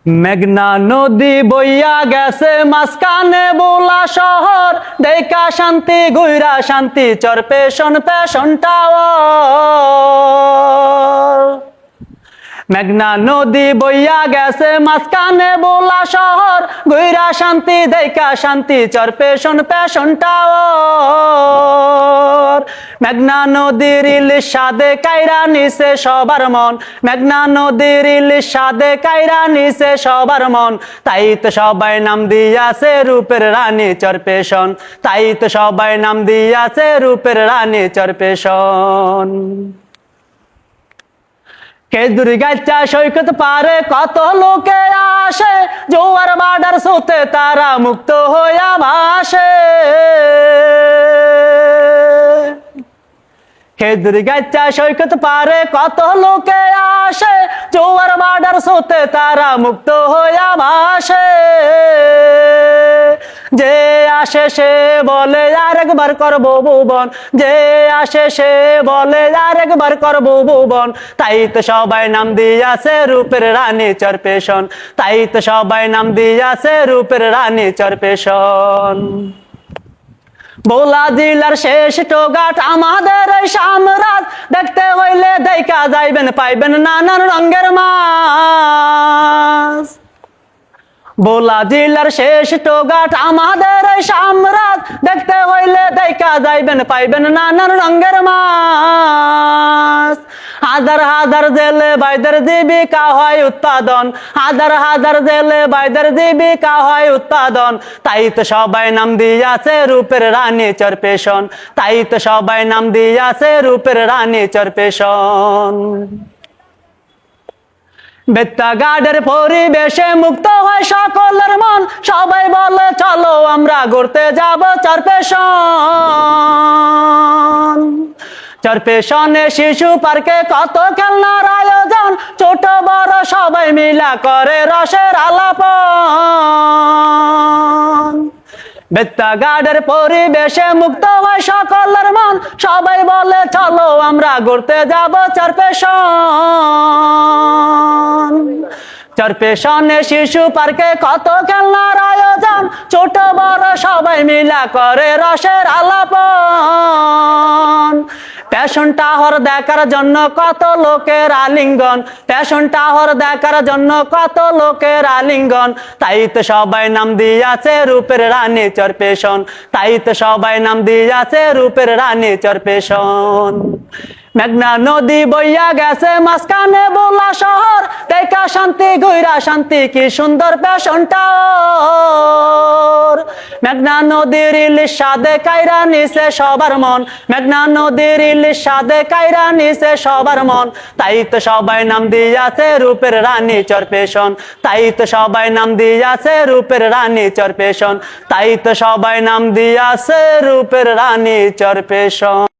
মেঘনা নদী বইয়া গেছে মাঝখানে বোলা শহর, দেখা শান্তি গুইরা শান্তি চর পেশন পেশন টাওয়ার। মেঘনা নদী বইয়া গেছে মাঝখানে বোলা শহর, গুইরা শান্তি দেখা শান্তি চর পেশন পেশন টাওয়ার। মেঘনা নদীর ইলিশ সাদে কাইরা নিছে সবার মন, মেঘনা নদীর ইলিশ সাদে কাইরা নিছে সবার মন। তাই তো সবাই নাম দিয়াছে রূপের রানী চর পেশন, তাই তো সবাই নাম দিয়াছে রূপের রানী চর পেশন। খেজুরি গাছা সৈকত পারে কত লোকে আসে, জোয়ার বাডার সোতে তারা মুক্ত হইয়া ভাসে। খেজুরি গাছা সৈকত পারে কত লোকে আসে, জোয়ার বাডার সোতে তারা মুক্ত হইয়া ভাসে। যে আসে সে বলে আরেকবার করবো ভুবন, যে আসে সে বলে আরেকবার করবো ভুবন। তাই তো সবাই নাম দিয়াছে রূপের রানী চর পেশন, তাই তো সবাই নাম দিয়াছে রূপের রানী চর পেশন। ভোলা জেলার শেষ টোঘাট আমাদের এই সাম্রাজ্য, দেখতে হইলে দেখা যাইবেন পাইবেন নানান রঙের মাছ। ভোলা জেলার শেষ টোঘাট আমাদের এই সাম্রাজ্য, দেখতে হইলে দেখা যাইবেন পাইবেন নানান রঙের মাছ। হাজার হাজার জেলে বাইদের জীবিকা হয় উৎপাদন, হাজার হাজার জেলে বাইদের জীবিকা হয় উৎপাদন। তাই তো সবাই নাম দিয়াছে রূপের রানী চর পেশন, তাই তো সবাই নাম দিয়াছে রূপের রানী চর পেশন। বেত্তাঘাটের পরিবেশে মুক্ত হয় সকলের মন, সবাই বলে চলো আমরা ঘুরতে যাব চর পেশন। চর পেশনে শিশু পার্কে কত খেলনার আয়োজন, ছোট বড় সবাই মিলা করে রসের আলাপন। বেত্তাঘাটের পরিবেশে মুক্ত হয় সকলের মন, সবাই বলে চলো আমরা ঘুরতে যাব চর পেশন। চর পেশনে শিশু পার্কে কত খেলনার আয়োজন, ছোট বড় সবাই মিলা করে রসের আলাপন। পেশন টাওয়ার দেখার জন্য কত লোকের আলিঙ্গন, পেশন টাওয়ার দেখার জন্য কত লোকের আলিঙ্গন। তাই তো সবাই নাম দিয়াছে রূপের রানী চর পেশন, তাই তো সবাই নাম দিয়াছে রূপের রানী চর পেশন। মেঘনা নদী বইয়া গেছে মাঝখানে বোলা শহর, দেখা শান্তি গুইরা শান্তি কি সুন্দর পেশন টাওয়ার। মেঘনা নদীর ইলিশ সাদে কাইরা নিছে সবার মন, মেঘনা নদীর ইলিশ সাদে কাইরা নিছে সবার মন। তাই তো সবাই নাম দিয়াছে রূপের রানী চর পেশন, তাই তো সবাই নাম দিয়াছে রূপের রানী চর পেশন, তাই তো সবাই নাম দিয়াছে রূপের রানী চর পেশন।